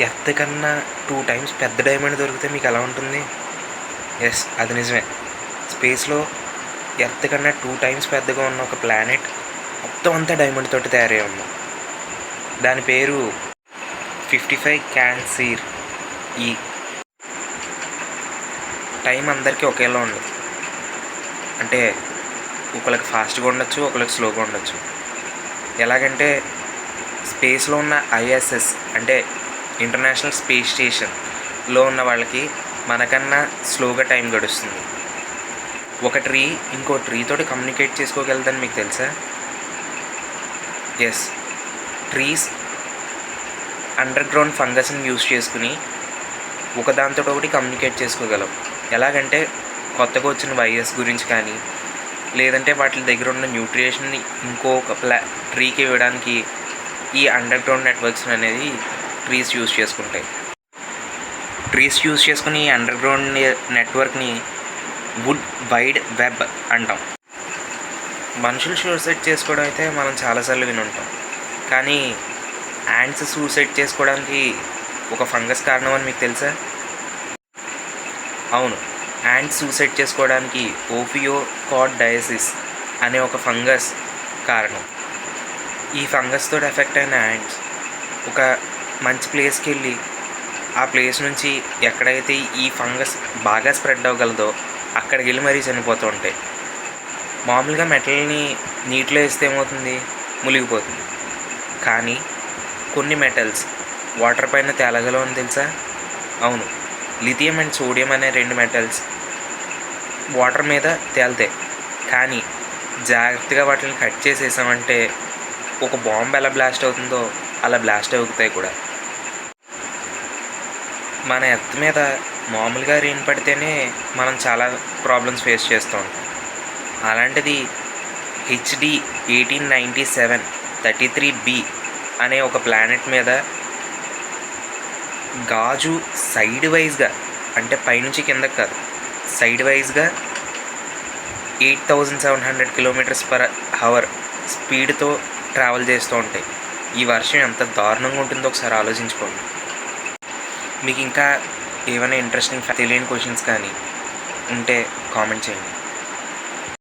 Earth కన్నా 2 times పెద్ద diamond దొరికితే మీకు ఎలా ఉంటుంది? యెస్, అది నిజమే. స్పేస్‌లో ఎర్త్ కన్నా 2 టైమ్స్ పెద్దగా ఉన్న ఒక ప్లానెట్ మొత్తం అంతా డైమండ్ తోటి తయారై ఉంది. దాని పేరు 55 క్యాన్సిర్ ఈ. టైం అందరికీ ఒకేలా ఉండదు. అంటే ఒకళ్ళకి ఫాస్ట్‌గా ఉండొచ్చు, ఒకళ్ళకి స్లోగా ఉండొచ్చు. ఎలాగంటే స్పేస్‌లో ఉన్న ఐఎస్ఎస్ అంటే ఇంటర్నేషనల్ స్పేస్ స్టేషన్‌లో ఉన్న వాళ్ళకి మనకన్నా స్లోగా టైం గడుస్తుంది. ఒక ట్రీ ఇంకో ట్రీ తోటి కమ్యూనికేట్ చేసుకోగలదని మీకు తెలుసా? యెస్, ట్రీస్ అండర్ గ్రౌండ్ ఫంగస్ని యూజ్ చేసుకుని ఒకదానితో ఒకటి కమ్యూనికేట్ చేసుకోగలవు. ఎలాగంటే కొత్తగా వచ్చిన వైరస్ గురించి కానీ, లేదంటే వాటి దగ్గర ఉన్న న్యూట్రిషన్ని ఇంకొక ట్రీకి ఇవ్వడానికి ఈ అండర్ గ్రౌండ్ నెట్వర్క్స్ అనేది ట్రీస్ యూజ్ చేసుకుంటాయి. ట్రీస్ యూజ్ చేసుకుని ఈ అండర్ గ్రౌండ్ నెట్వర్క్ని వుడ్ వైడ్ వెబ్ అంటాం. మనుషులు సూసైడ్ చేసుకోవడం అయితే మనం చాలాసార్లు వినుంటాం. కానీ యాంట్స్ సూసైడ్ చేసుకోవడానికి ఒక ఫంగస్ కారణం అని మీకు తెలుసా? అవును, యాంట్స్ సూసైడ్ చేసుకోవడానికి ఓఫియోకార్డైసిస్ అనే ఒక ఫంగస్ కారణం. ఈ ఫంగస్ తోటి ఎఫెక్ట్ అయిన యాంట్స్ ఒక మంచి ప్లేస్కి వెళ్ళి ఆ ప్లేస్ నుంచి ఎక్కడైతే ఈ ఫంగస్ బాగా స్ప్రెడ్ అవ్వగలదో అక్కడికి వెళ్ళి మరీ చనిపోతూ ఉంటాయి. మామూలుగా మెటల్ని నీటిలో వేస్తే ఏమవుతుంది? మునిగిపోతుంది. కానీ కొన్ని మెటల్స్ వాటర్ పైన తేలగలవు అని తెలుసా? అవును, లిథియం అండ్ సోడియం అనే 2 మెటల్స్ వాటర్ మీద తేలుతాయి. కానీ జాగ్రత్తగా వాటిని కట్ చేసేసామంటే ఒక బాంబు ఎలా బ్లాస్ట్ అవుతుందో అలా బ్లాస్ట్ అవుతాయి కూడా. మన ఎర్త్ మీద మామూలుగా రెయిన్ పడితేనే మనం చాలా ప్రాబ్లమ్స్ ఫేస్ చేస్తూ ఉంటాం. అలాంటిది హెచ్డి 1897 33b అనే ఒక ప్లానెట్ మీద గాజు సైడ్ వైజ్గా, అంటే పైనుంచి కిందకి కాదు, సైడ్ వైజ్గా 8700 km/h స్పీడ్తో ట్రావెల్ చేస్తూ ఉంటాయి. ఈ వర్షం ఎంత దారుణంగా ఉంటుందో ఒకసారి ఆలోచించుకోండి. మీకు ఇంకా ఏమైనా ఇంట్రెస్టింగ్ తెలియని క్వశ్చన్స్ కానీ ఉంటే కామెంట్ చేయండి.